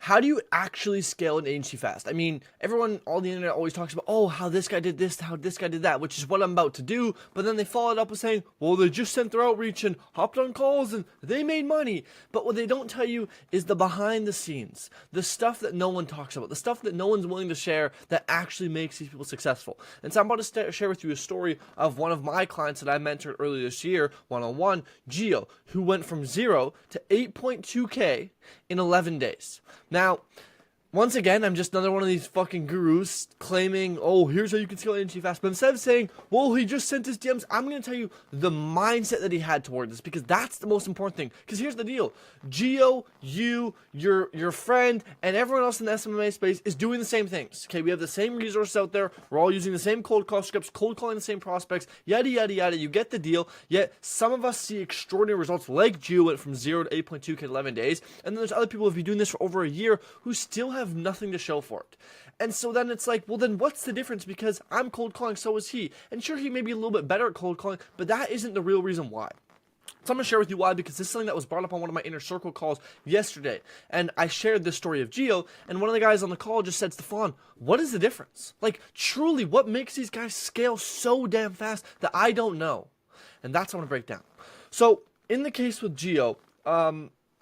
how do you actually scale an agency fast? I mean, everyone on the internet always talks about, oh, how this guy did this, how this guy did that, which is what I'm about to do. But then they follow it up with saying, well, they just sent their outreach and hopped on calls and they made money. But what they don't tell you is the behind the scenes, the stuff that no one talks about, the stuff that no one's willing to share that actually makes these people successful. And so I'm about to share with you a story of one of my clients that I mentored earlier this year, one-on-one, Gio, who went from 0 to 8.2K in 11 days. Now, once again, I'm just another one of these fucking gurus claiming, oh, here's how you can scale agency fast. But instead of saying, well, he just sent his DMs, I'm going to tell you the mindset that he had toward this, because that's the most important thing. Because here's the deal. Gio, you, your friend, and everyone else in the SMMA space is doing the same things. Okay, we have the same resources out there. We're all using the same cold call scripts, cold calling the same prospects, yada, yada, yada. You get the deal. Yet some of us see extraordinary results like Gio went from 0 to 8.2K in 11 days. And then there's other people who have been doing this for over a year who still have nothing to show for it. And so then it's like, well, then what's the difference? Because I'm cold calling, so is he. And sure, he may be a little bit better at cold calling, but that isn't the real reason why. So I'm going to share with you why, because this is something that was brought up on one of my inner circle calls yesterday. And I shared this story of Gio, and one of the guys on the call just said, Stefan, what is the difference? Like, truly, what makes these guys scale so damn fast that I don't know? And that's what I'm going to break down. So, in the case with Gio,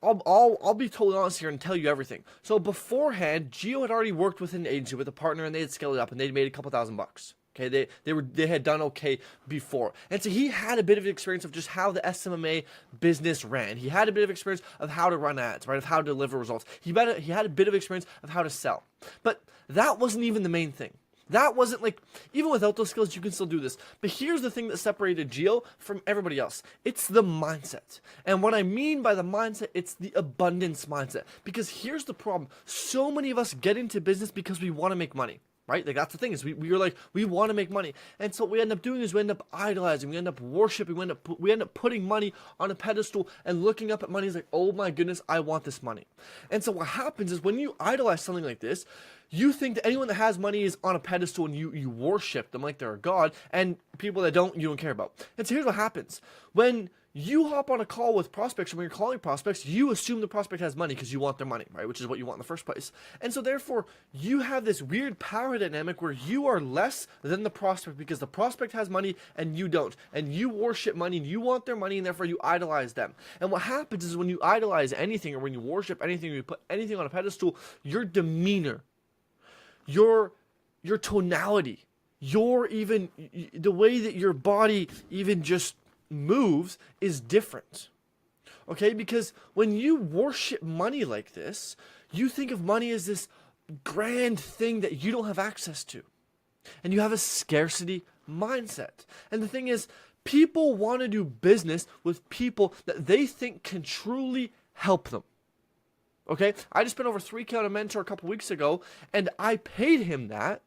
I'll be totally honest here and tell you everything. So beforehand, Gio had already worked with an agency, with a partner, and they had scaled it up, and they'd made a couple $1,000. Okay, they had done okay before, and so he had a bit of experience of just how the SMMA business ran. He had a bit of experience of how to run ads, right? Of how to deliver results. He had a bit of experience of how to sell, but that wasn't even the main thing. That wasn't like, even without those skills, you can still do this. But here's the thing that separated Gio from everybody else. It's the mindset. And what I mean by the mindset, it's the abundance mindset. Because here's the problem. So many of us get into business because we want to make money. Right? Like, that's the thing, is we are like, we want to make money. And so what we end up doing is we end up idolizing, we end up worshiping, we end up putting money on a pedestal and looking up at money as like, oh my goodness, I want this money. And so what happens is when you idolize something like this, you think that anyone that has money is on a pedestal and you worship them like they're a god, and people that don't, you don't care about. And so here's what happens. When you hop on a call with prospects, and when you're calling prospects, you assume the prospect has money because you want their money, right? Which is what you want in the first place. And so therefore, you have this weird power dynamic where you are less than the prospect because the prospect has money and you don't. And you worship money and you want their money, and therefore you idolize them. And what happens is when you idolize anything, or when you worship anything, or you put anything on a pedestal, your demeanor, your tonality, the way that your body even just moves is different. Okay, because when you worship money like this, you think of money as this grand thing that you don't have access to, and you have a scarcity mindset. And the thing is, people want to do business with people that they think can truly help them. Okay, I just spent over $3K on a mentor a couple weeks ago, and I paid him that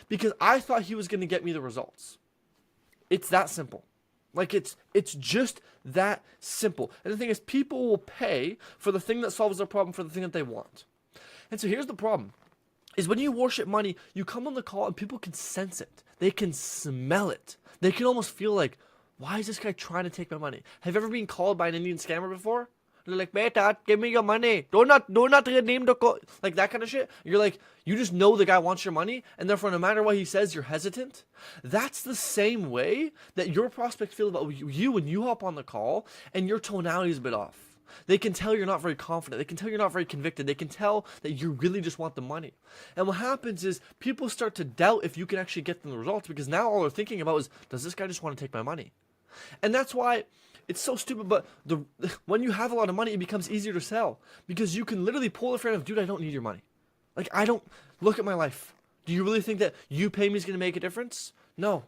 because I thought he was going to get me the results. It's that simple. Like, it's just that simple. And the thing is, people will pay for the thing that solves their problem, for the thing that they want. And so here's the problem, is when you worship money, you come on the call and people can sense it. They can smell it. They can almost feel like, why is this guy trying to take my money? Have you ever been called by an Indian scammer before? They're like, beta, give me your money. Do not redeem the call. Like that kind of shit. You're like, you just know the guy wants your money, and therefore no matter what he says, you're hesitant. That's the same way that your prospects feel about you when you hop on the call and your tonality is a bit off. They can tell you're not very confident. They can tell you're not very convicted. They can tell that you really just want the money. And what happens is people start to doubt if you can actually get them the results, because now all they're thinking about is, does this guy just want to take my money? And that's why it's so stupid, but when you have a lot of money, it becomes easier to sell, because you can literally pull a friend of, dude, I don't need your money. Like, I don't, look at my life. Do you really think that you pay me is going to make a difference? No,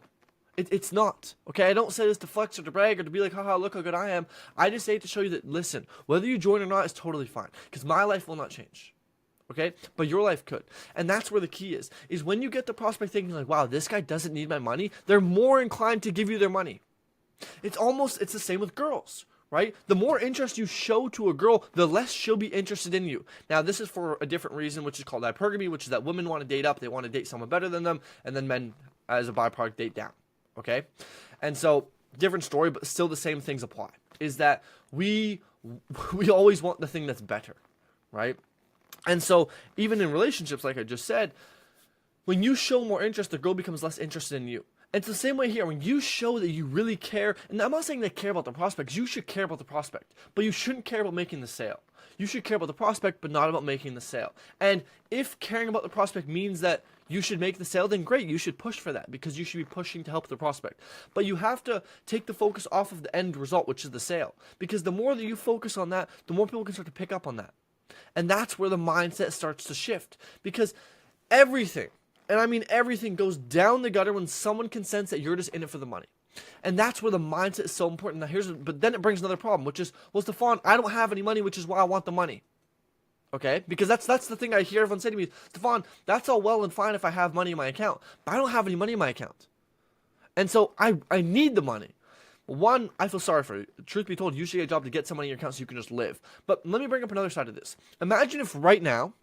it's not. Okay, I don't say this to flex or to brag or to be like, haha, look how good I am. I just say it to show you that, listen, whether you join or not is totally fine, because my life will not change. Okay, but your life could. And that's where the key is when you get the prospect thinking like, wow, this guy doesn't need my money, they're more inclined to give you their money. It's the same with girls, right? The more interest you show to a girl, the less she'll be interested in you. Now, this is for a different reason, which is called hypergamy, which is that women want to date up, they want to date someone better than them, and then men, as a byproduct, date down, okay? And so, different story, but still the same things apply, is that we always want the thing that's better, right? And so even in relationships, like I just said, when you show more interest, the girl becomes less interested in you. And it's the same way here. When you show that you really care, and I'm not saying they care about the prospects, you should care about the prospect, but you shouldn't care about making the sale. You should care about the prospect, but not about making the sale. And if caring about the prospect means that you should make the sale, then great, you should push for that, because you should be pushing to help the prospect. But you have to take the focus off of the end result, which is the sale. Because the more that you focus on that, the more people can start to pick up on that. And that's where the mindset starts to shift. Because everything, and I mean everything, goes down the gutter when someone can sense that you're just in it for the money. And that's where the mindset is so important. Now but then it brings another problem, which is, well, Stefan, I don't have any money, which is why I want the money. Okay? Because that's the thing I hear everyone say to me, Stefan, that's all well and fine if I have money in my account, but I don't have any money in my account. And so I need the money. One, I feel sorry for you. Truth be told, you should get a job to get some money in your account so you can just live. But let me bring up another side of this. Imagine if right now,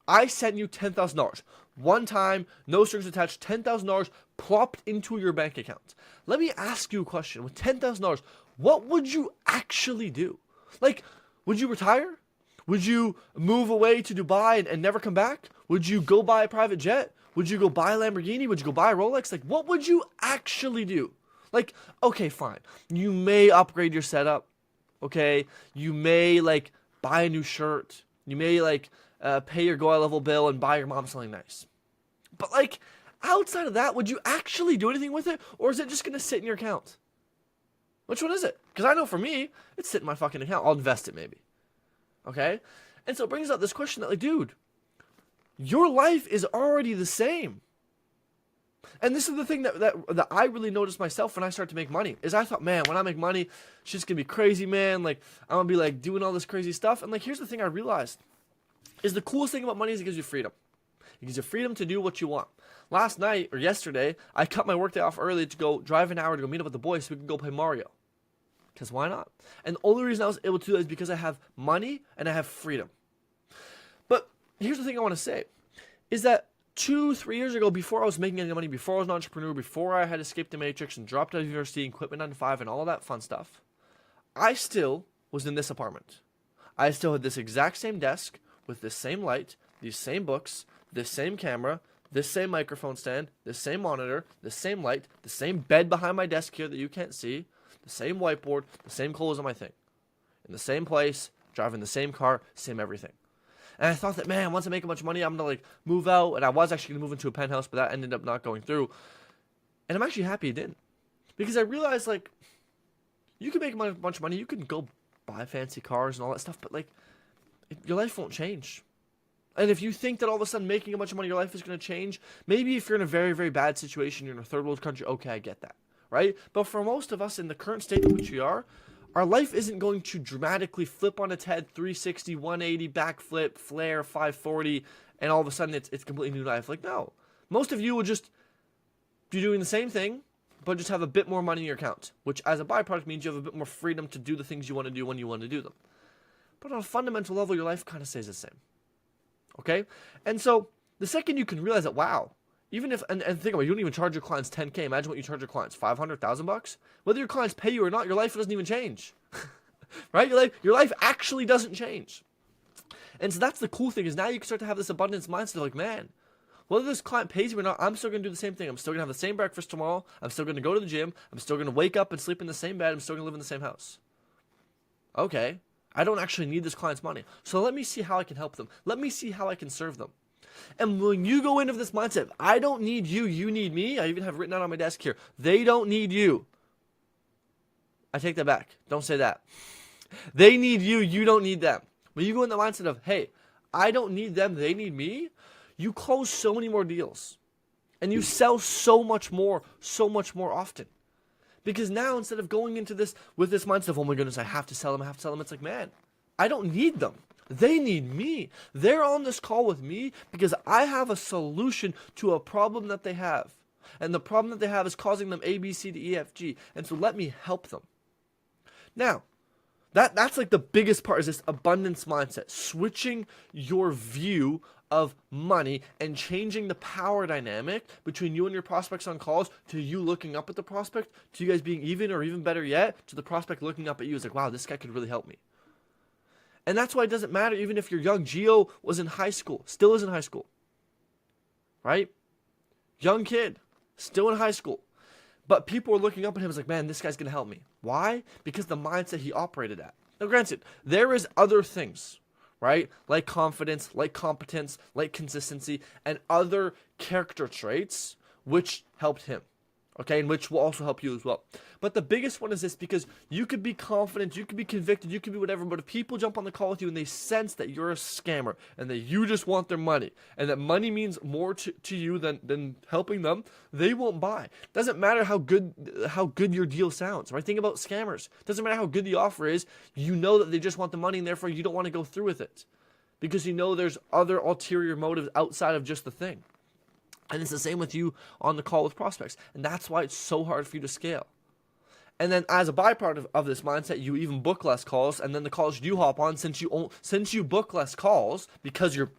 I sent you $10,000. One time, no strings attached, $10,000 plopped into your bank account. Let me ask you a question. With $10,000, what would you actually do? Like, would you retire? Would you move away to Dubai and never come back? Would you go buy a private jet? Would you go buy a Lamborghini? Would you go buy a Rolex? Like, what would you actually do? Like, okay, fine. You may upgrade your setup. Okay? You may, like, buy a new shirt. You may, like, pay your Goa level bill and buy your mom something nice. But, like, outside of that, would you actually do anything with it? Or is it just going to sit in your account? Which one is it? Because I know for me, it's sitting in my fucking account. I'll invest it maybe. Okay? And so it brings up this question that, like, dude, your life is already the same. And this is the thing that I really noticed myself when I started to make money, is I thought, man, when I make money, shit's gonna be crazy, man. Like, I'm gonna be, like, doing all this crazy stuff. And, like, here's the thing I realized, is the coolest thing about money is it gives you freedom. It gives you freedom to do what you want. Last night, or yesterday, I cut my workday off early to go drive an hour to go meet up with the boys so we can go play Mario. Because why not? And the only reason I was able to do that is because I have money and I have freedom. But here's the thing I want to say, is that 2-3 years ago, before I was making any money, before I was an entrepreneur, before I had escaped the matrix and dropped out of university and quit my 9 to 5 and all of that fun stuff, I still was in this apartment. I still had this exact same desk with this same light, these same books, this same camera, this same microphone stand, this same monitor, this same light, the same bed behind my desk here that you can't see, the same whiteboard, the same clothes on my thing. In the same place, driving the same car, same everything. And I thought that, man, once I make a bunch of money, I'm going to, like, move out. And I was actually going to move into a penthouse, but that ended up not going through. And I'm actually happy it didn't. Because I realized, like, you can make a bunch of money. You can go buy fancy cars and all that stuff. But, like, your life won't change. And if you think that all of a sudden making a bunch of money, your life is going to change, maybe if you're in a very, very bad situation, you're in a third world country, okay, I get that. Right? But for most of us in the current state in which we are, our life isn't going to dramatically flip on its head, 360, 180, backflip, flare, 540, and all of a sudden it's completely new life. Like, no. Most of you will just be doing the same thing, but just have a bit more money in your account, which as a byproduct means you have a bit more freedom to do the things you want to do when you want to do them. But on a fundamental level, your life kind of stays the same. Okay? And so the second you can realize that, wow, even if, and think about it, you don't even charge your clients $10K. Imagine what you charge your clients, $500,000. Whether your clients pay you or not, your life doesn't even change. Right? Your life actually doesn't change. And so that's the cool thing, is now you can start to have this abundance mindset of, like, man, whether this client pays me or not, I'm still going to do the same thing. I'm still going to have the same breakfast tomorrow. I'm still going to go to the gym. I'm still going to wake up and sleep in the same bed. I'm still going to live in the same house. Okay. I don't actually need this client's money. So let me see how I can help them. Let me see how I can serve them. And when you go into this mindset, I don't need you, you need me. I even have written out on my desk here, they don't need you. I take that back. Don't say that. They need you, you don't need them. When you go in the mindset of, hey, I don't need them, they need me, you close so many more deals. And you sell so much more often. Because now, instead of going into this with this mindset of, oh my goodness, I have to sell them, it's like, man, I don't need them. They need me. They're on this call with me because I have a solution to a problem that they have. And the problem that they have is causing them A, B, C, D, E, F, G. And so let me help them. Now, that's like the biggest part, is this abundance mindset. Switching your view of money and changing the power dynamic between you and your prospects on calls to you looking up at the prospect, to you guys being even, or even better yet, to the prospect looking up at you. It's like, wow, this guy could really help me. And that's why it doesn't matter even if you're young. Gio was in high school, still is in high school, right? Young kid, still in high school. But people were looking up at him as like, man, this guy's going to help me. Why? Because the mindset he operated at. Now, granted, there is other things, right? Like confidence, like competence, like consistency, and other character traits which helped him. Okay, and which will also help you as well. But the biggest one is this, because you could be confident, you could be convicted, you could be whatever, but if people jump on the call with you and they sense that you're a scammer and that you just want their money and that money means more to you than helping them, they won't buy. Doesn't matter how good your deal sounds, right? Think about scammers. Doesn't matter how good the offer is, you know that they just want the money and therefore you don't want to go through with it because you know there's other ulterior motives outside of just the thing. And it's the same with you on the call with prospects. And that's why it's so hard for you to scale. And then as a byproduct of this mindset, you even book less calls. And then the calls you hop on, since you book less calls because you're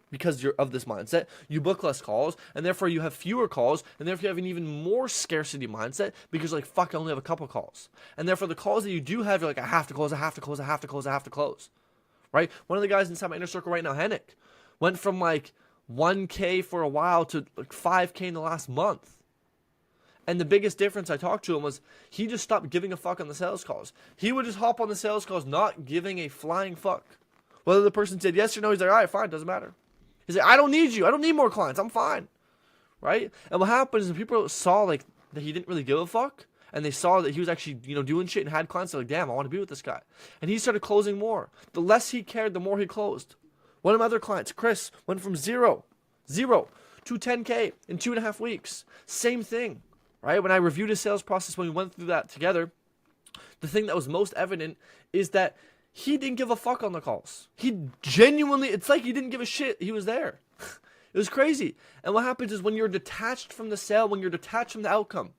of this mindset, you book less calls, and therefore you have fewer calls, and therefore you have an even more scarcity mindset because you're like, fuck, I only have a couple calls. And therefore the calls that you do have, you're like, I have to close, I have to close, I have to close, I have to close. Right? One of the guys inside my inner circle right now, Hennick, went from like 1K for a while to like 5K in the last month. And the biggest difference I talked to him was he just stopped giving a fuck on the sales calls. He would just hop on the sales calls not giving a flying fuck. Whether the person said yes or no, he's like, all right, fine, doesn't matter. He's like, I don't need you. I don't need more clients. I'm fine. Right? And what happened is when people saw like that he didn't really give a fuck, and they saw that he was actually, doing shit and had clients, they're like, damn, I want to be with this guy. And he started closing more. The less he cared, the more he closed. One of my other clients, Chris, went from zero to 10K in 2.5 weeks. Same thing, right? When I reviewed his sales process, when we went through that together, the thing that was most evident is that he didn't give a fuck on the calls. He genuinely, it's like he didn't give a shit. He was there. It was crazy. And what happens is when you're detached from the sale, when you're detached from the outcome,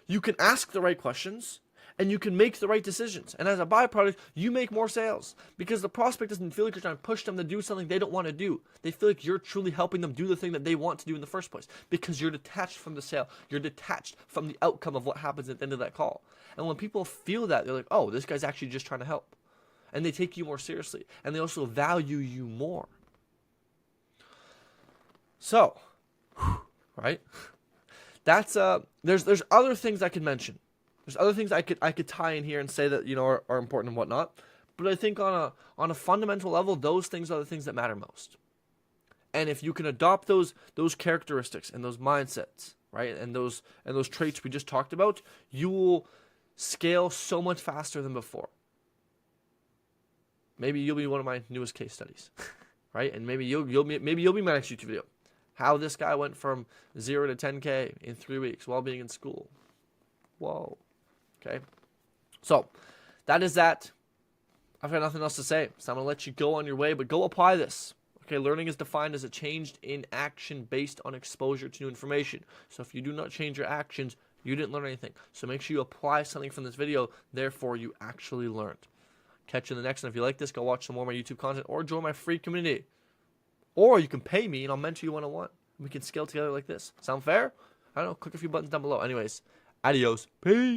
you can ask the right questions, and you can make the right decisions. And as a byproduct, you make more sales because the prospect doesn't feel like you're trying to push them to do something they don't want to do. They feel like you're truly helping them do the thing that they want to do in the first place because you're detached from the sale. You're detached from the outcome of what happens at the end of that call. And when people feel that, they're like, oh, this guy's actually just trying to help. And they take you more seriously. And they also value you more. So, right? That's, there's other things I could mention. There's other things I could tie in here and say that are important and whatnot, but I think on a fundamental level, those things are the things that matter most. And if you can adopt those characteristics and those mindsets, right, and those traits we just talked about, you will scale so much faster than before. Maybe you'll be one of my newest case studies, right? And maybe you'll be my next YouTube video. How this guy went from 0 to 10K in 3 weeks while being in school. Whoa. Okay, so that is that. I've got nothing else to say, so I'm going to let you go on your way, but go apply this. Okay, learning is defined as a change in action based on exposure to new information. So if you do not change your actions, you didn't learn anything. So make sure you apply something from this video, therefore you actually learned. Catch you in the next one. If you like this, go watch some more of my YouTube content or join my free community. Or you can pay me and I'll mentor you one-on-one. We can scale together like this. Sound fair? I don't know, click a few buttons down below. Anyways, adios. Peace.